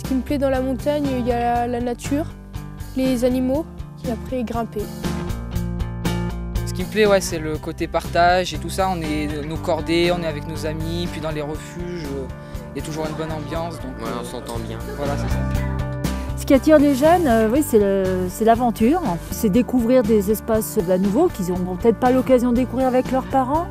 Ce qui me plaît dans la montagne, il y a la nature, les animaux, et après grimper. Ce qui me plaît, ouais, c'est le côté partage et tout ça. On est nos cordées, on est avec nos amis, puis dans les refuges, il y a toujours une bonne ambiance. Donc, ouais, on s'entend bien. Voilà, c'est ça. Ce qui attire les jeunes, oui, c'est l'aventure. C'est découvrir des espaces nouveaux qu'ils n'auront peut-être pas l'occasion de découvrir avec leurs parents.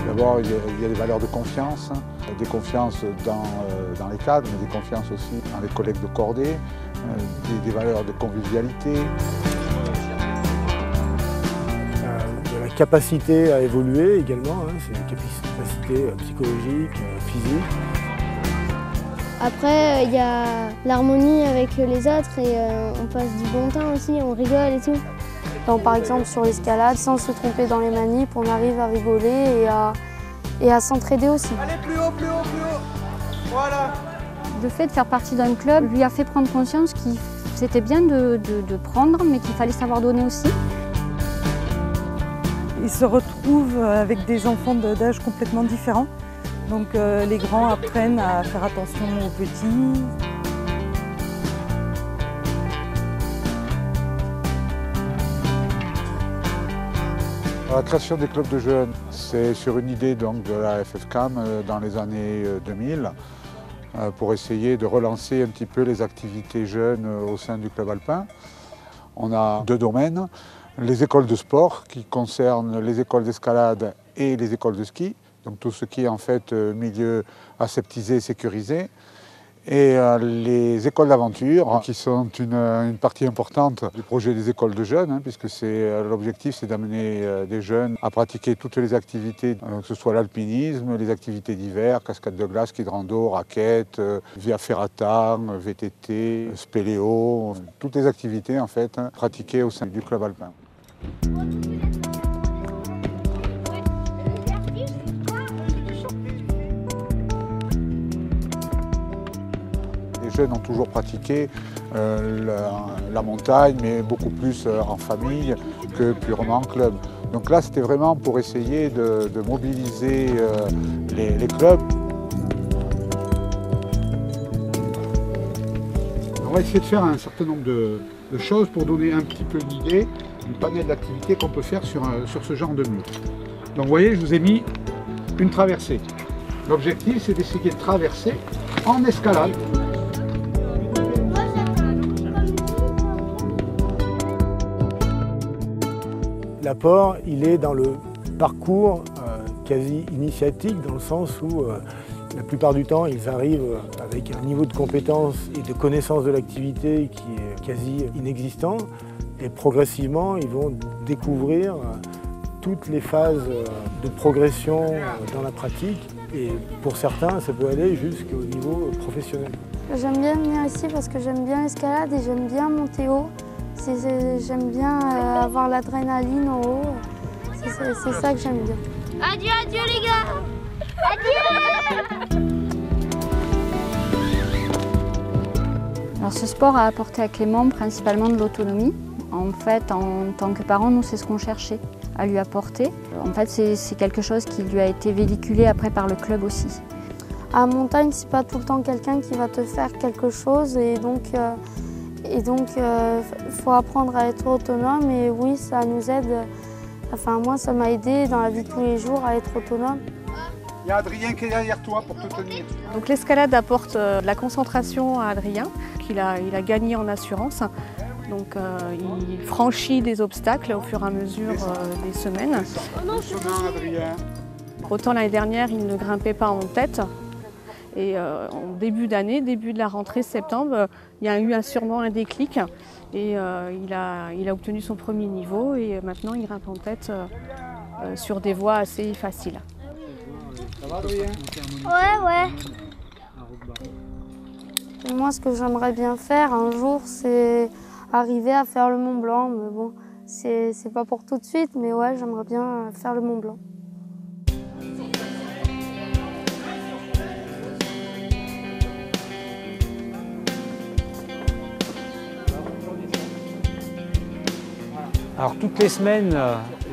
D'abord, il y a des valeurs de confiance, des confiances dans les cadres, mais des confiances aussi dans les collègues de cordée, des valeurs de convivialité. De la capacité à évoluer également, c'est une capacité psychologique, physique. Après, il y a l'harmonie avec les autres et on passe du bon temps aussi, on rigole et tout. Donc, par exemple sur l'escalade, sans se tromper dans les manips, on arrive à rigoler et à s'entraider aussi. Allez, plus haut, plus haut, plus haut. Voilà. Le fait de faire partie d'un club lui a fait prendre conscience que c'était bien de prendre, mais qu'il fallait savoir donner aussi. Ils se retrouvent avec des enfants d'âge complètement différents. Donc les grands apprennent à faire attention aux petits. La création des clubs de jeunes, c'est sur une idée donc, de la FFCAM dans les années 2000 pour essayer de relancer un petit peu les activités jeunes au sein du club alpin. On a deux domaines, les écoles de sport qui concernent les écoles d'escalade et les écoles de ski, donc tout ce qui est en fait milieu aseptisé, sécurisé, et les écoles d'aventure qui sont une partie importante du projet des écoles de jeunes, puisque l'objectif c'est d'amener des jeunes à pratiquer toutes les activités, que ce soit l'alpinisme, les activités d'hiver, cascade de glace, ski de rando, raquettes, via ferrata, VTT, spéléo, toutes les activités en fait pratiquées au sein du club alpin. Les jeunes ont toujours pratiqué la montagne, mais beaucoup plus en famille que purement en club. Donc là, c'était vraiment pour essayer de mobiliser les clubs. On va essayer de faire un certain nombre de choses pour donner un petit peu l'idée du panel d'activités qu'on peut faire sur ce genre de mur. Donc vous voyez, je vous ai mis une traversée. L'objectif, c'est d'essayer de traverser en escalade. L'apport, il est dans le parcours quasi initiatique, dans le sens où la plupart du temps, ils arrivent avec un niveau de compétence et de connaissance de l'activité qui est quasi inexistant. Et progressivement, ils vont découvrir toutes les phases de progression dans la pratique. Et pour certains, ça peut aller jusqu'au niveau professionnel. J'aime bien venir ici parce que j'aime bien l'escalade et j'aime bien monter haut. J'aime bien avoir l'adrénaline en haut. C'est ça que j'aime bien. Adieu, adieu les gars. Adieu. Alors ce sport a apporté à Clément principalement de l'autonomie. En fait, en tant que parent, nous, c'est ce qu'on cherchait à lui apporter. En fait, c'est quelque chose qui lui a été véhiculé après par le club aussi. À la montagne, c'est pas tout le temps quelqu'un qui va te faire quelque chose et donc faut apprendre à être autonome et oui, ça nous aide. Enfin, moi, ça m'a aidé dans la vie de tous les jours à être autonome. Il y a Adrien qui est derrière toi pour te tenir. Donc l'escalade apporte de la concentration à Adrien, qu'il a gagné en assurance. Donc il franchit des obstacles au fur et à mesure des semaines. Autant l'année dernière, il ne grimpait pas en tête. Et en début d'année, début de la rentrée septembre, il y a eu sûrement un déclic. Et il a obtenu son premier niveau et maintenant il grimpe en tête sur des voies assez faciles. Ça va, Adrien ? Ouais. Et moi, ce que j'aimerais bien faire un jour, c'est arriver à faire le Mont Blanc. Mais bon, c'est pas pour tout de suite, mais ouais, j'aimerais bien faire le Mont Blanc. Alors toutes les semaines,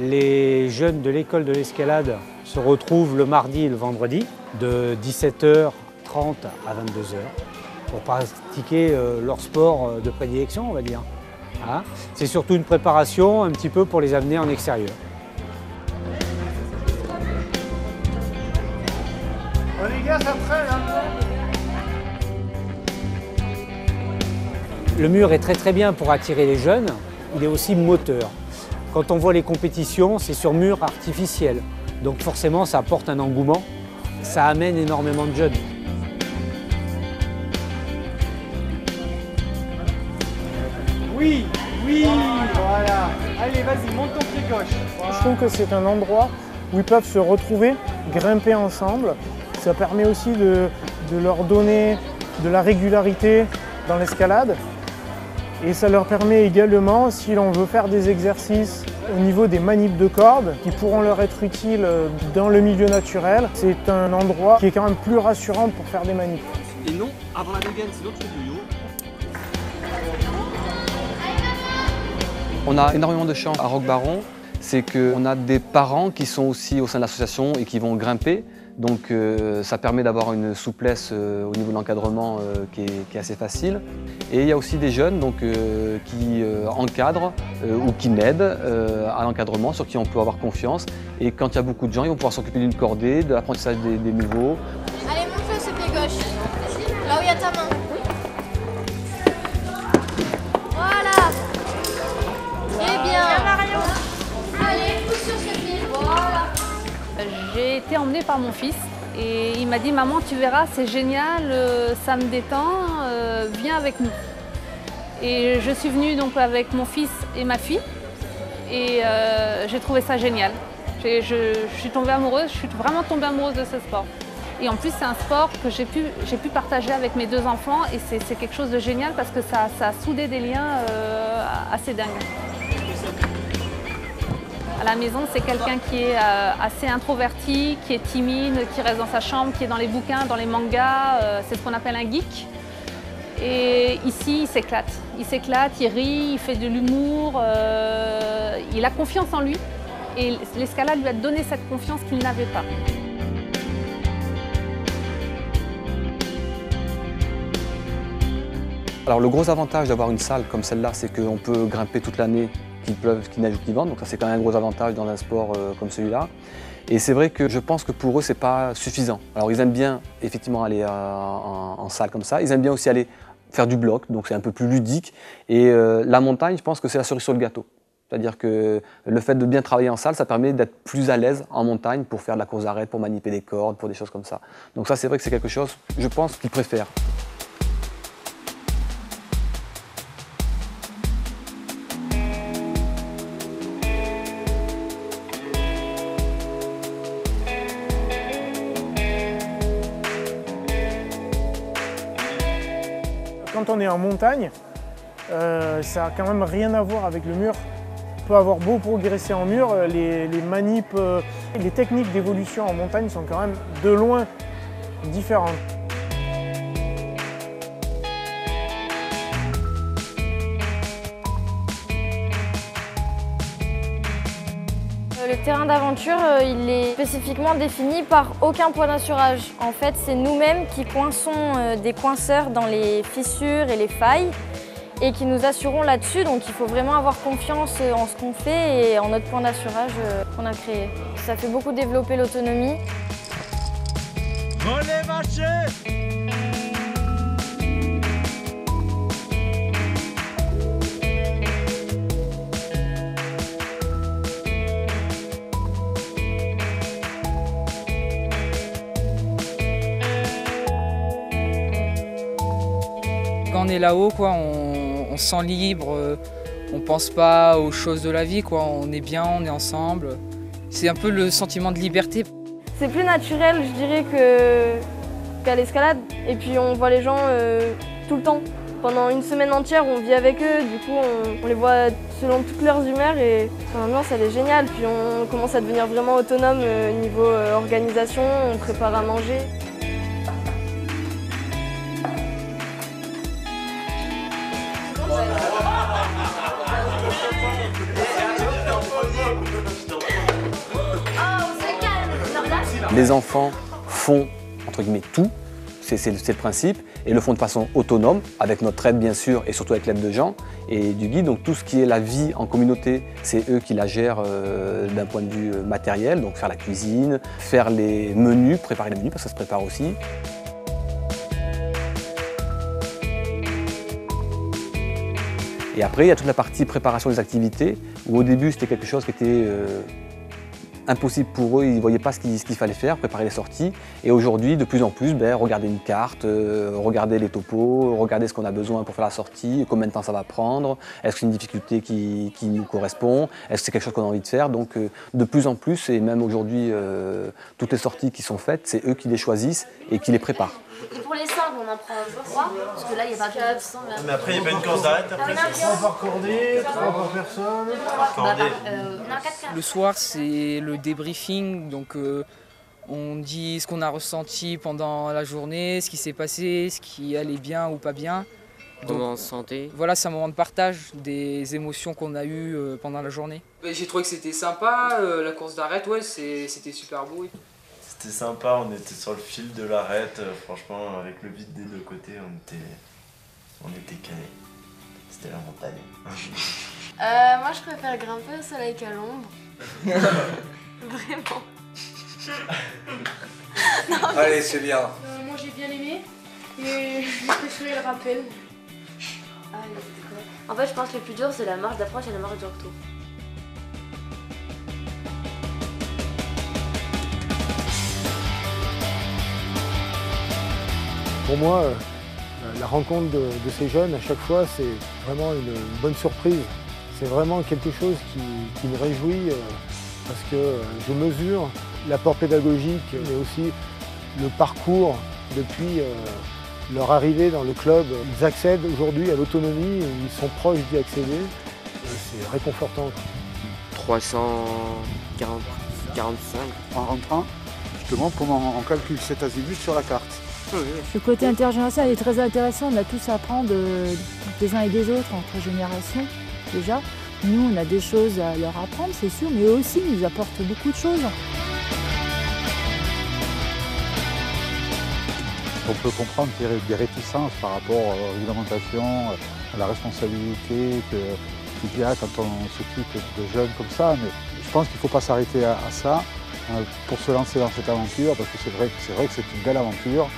les jeunes de l'école de l'escalade se retrouvent le mardi et le vendredi de 17h30 20h30 à 22h pour pratiquer leur sport de prédilection, on va dire. Hein? C'est surtout une préparation un petit peu pour les amener en extérieur. Oh les gars, ça traîne hein. Le mur est très bien pour attirer les jeunes, il est aussi moteur. Quand on voit les compétitions, c'est sur mur artificiel. Donc forcément, ça apporte un engouement, ça amène énormément de jeunes. Oui, oui, voilà. Allez, vas-y, monte ton pied gauche. Je trouve que c'est un endroit où ils peuvent se retrouver, grimper ensemble. Ça permet aussi de leur donner de la régularité dans l'escalade. Et ça leur permet également, si l'on veut faire des exercices au niveau des manips de cordes, qui pourront leur être utiles dans le milieu naturel, c'est un endroit qui est quand même plus rassurant pour faire des manips. Et non, avant la dégaine, c'est notre yo-yo. On a énormément de chance à Roquebaron, c'est qu'on a des parents qui sont aussi au sein de l'association et qui vont grimper. Donc ça permet d'avoir une souplesse au niveau de l'encadrement qui est assez facile. Et il y a aussi des jeunes donc, qui encadrent ou qui m'aident à l'encadrement, sur qui on peut avoir confiance. Et quand il y a beaucoup de gens, ils vont pouvoir s'occuper d'une cordée, de l'apprentissage des nouveaux. Allez, monte-le ce pied gauche, là où il y a ta main. Voilà. Très bien. Allez, pousse sur ce pied, voilà. J'ai été emmenée par mon fils et il m'a dit « Maman, tu verras, c'est génial, ça me détend, viens avec nous ». Et je suis venue donc avec mon fils et ma fille et j'ai trouvé ça génial. Je suis tombée amoureuse, je suis vraiment tombée amoureuse de ce sport. Et en plus, c'est un sport que j'ai pu partager avec mes deux enfants et c'est quelque chose de génial parce que ça a soudé des liens assez dingues. À la maison, c'est quelqu'un qui est assez introverti, qui est timide, qui reste dans sa chambre, qui est dans les bouquins, dans les mangas. C'est ce qu'on appelle un geek. Et ici, il s'éclate. Il rit, il fait de l'humour, il a confiance en lui. Et l'escalade lui a donné cette confiance qu'il n'avait pas. Alors le gros avantage d'avoir une salle comme celle-là, c'est qu'on peut grimper toute l'année, qu'il pleuve, qu'il neige ou qu'il vente, donc ça c'est quand même un gros avantage dans un sport comme celui-là. Et c'est vrai que je pense que pour eux c'est pas suffisant. Alors ils aiment bien effectivement aller en salle comme ça, ils aiment bien aussi aller faire du bloc, donc c'est un peu plus ludique. Et la montagne, je pense que c'est la cerise sur le gâteau. C'est-à-dire que le fait de bien travailler en salle, ça permet d'être plus à l'aise en montagne pour faire de la course d'arrêt, pour manipuler des cordes, pour des choses comme ça. Donc ça c'est vrai que c'est quelque chose, je pense, qu'ils préfèrent. Quand on est en montagne, ça n'a quand même rien à voir avec le mur. On peut avoir beau progresser en mur, les manips, les techniques d'évolution en montagne sont quand même de loin différentes. Le terrain d'aventure, il est spécifiquement défini par aucun point d'assurage. En fait, c'est nous-mêmes qui coinçons des coinceurs dans les fissures et les failles et qui nous assurons là-dessus. Donc il faut vraiment avoir confiance en ce qu'on fait et en notre point d'assurage qu'on a créé. Ça fait beaucoup développer l'autonomie. Relais marché. Quand on est là-haut, on se sent libre, on pense pas aux choses de la vie, quoi. On est bien, on est ensemble. C'est un peu le sentiment de liberté. C'est plus naturel, je dirais, qu'à l'escalade. Et puis on voit les gens tout le temps. Pendant une semaine entière, on vit avec eux. Du coup, on les voit selon toutes leurs humeurs et l'ambiance, elle est géniale. Puis on commence à devenir vraiment autonome niveau organisation, on prépare à manger. Les enfants font, entre guillemets, tout. c'est le principe, et le font de façon autonome, avec notre aide bien sûr, et surtout avec l'aide de Jean et du guide. Donc tout ce qui est la vie en communauté, c'est eux qui la gèrent d'un point de vue matériel, donc faire la cuisine, faire les menus, préparer les menus, parce que ça se prépare aussi. Et après, il y a toute la partie préparation des activités, où au début, c'était quelque chose qui était impossible pour eux, ils ne voyaient pas ce qu'il fallait faire, préparer les sorties. Et aujourd'hui, de plus en plus, regarder une carte, regarder les topos, regarder ce qu'on a besoin pour faire la sortie, combien de temps ça va prendre, est-ce que c'est une difficulté qui nous correspond, est-ce que c'est quelque chose qu'on a envie de faire. Donc de plus en plus, et même aujourd'hui, toutes les sorties qui sont faites, c'est eux qui les choisissent et qui les préparent. Et pour les sables, on en prend 3, parce que là, il n'y a pas de 400. Mais après, il n'y a pas une course d'arrêt après. 3 par cordée, 3 par personne. Le soir, c'est le débriefing, donc on dit ce qu'on a ressenti pendant la journée, ce qui s'est passé, ce qui allait bien ou pas bien. Moment santé. Voilà, c'est un moment de partage des émotions qu'on a eues pendant la journée. J'ai trouvé que c'était sympa, la course d'arrêt, ouais, c'était super beau. C'était sympa, on était sur le fil de l'arête, franchement, avec le vide des deux côtés, on était calés. C'était la montagne. Moi, je préfère grimper au soleil qu'à l'ombre. Vraiment. Non, allez, c'est bien. Moi, j'ai bien aimé et j'ai préféré le rappel. Ah, il était quoi? En fait, je pense que le plus dur, c'est la marche d'approche et la marche de retour. Pour moi, la rencontre de ces jeunes, à chaque fois, c'est vraiment une bonne surprise. C'est vraiment quelque chose qui me réjouit parce que je mesure l'apport pédagogique, mais aussi le parcours depuis leur arrivée dans le club. Ils accèdent aujourd'hui à l'autonomie, ils sont proches d'y accéder. C'est réconfortant. 345. En rentrant, je te montre comment on calcule cet azimut sur la carte. Le côté intergénérationnel est très intéressant, on a tous à apprendre des uns et des autres, entre générations déjà. Nous, on a des choses à leur apprendre, c'est sûr, mais eux aussi nous apportent beaucoup de choses. On peut comprendre qu'il y a des réticences par rapport aux réglementations, à la responsabilité qu'il y a quand on s'occupe de jeunes comme ça, mais je pense qu'il ne faut pas s'arrêter à ça pour se lancer dans cette aventure, parce que c'est vrai que c'est une belle aventure.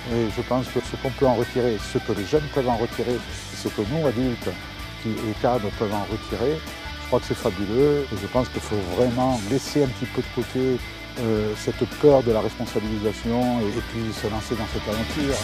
Et je pense que ce qu'on peut en retirer, ce que les jeunes peuvent en retirer, ce que nous, adultes et cadres peuvent en retirer, je crois que c'est fabuleux. Et je pense qu'il faut vraiment laisser un petit peu de côté cette peur de la responsabilisation et puis se lancer dans cette aventure.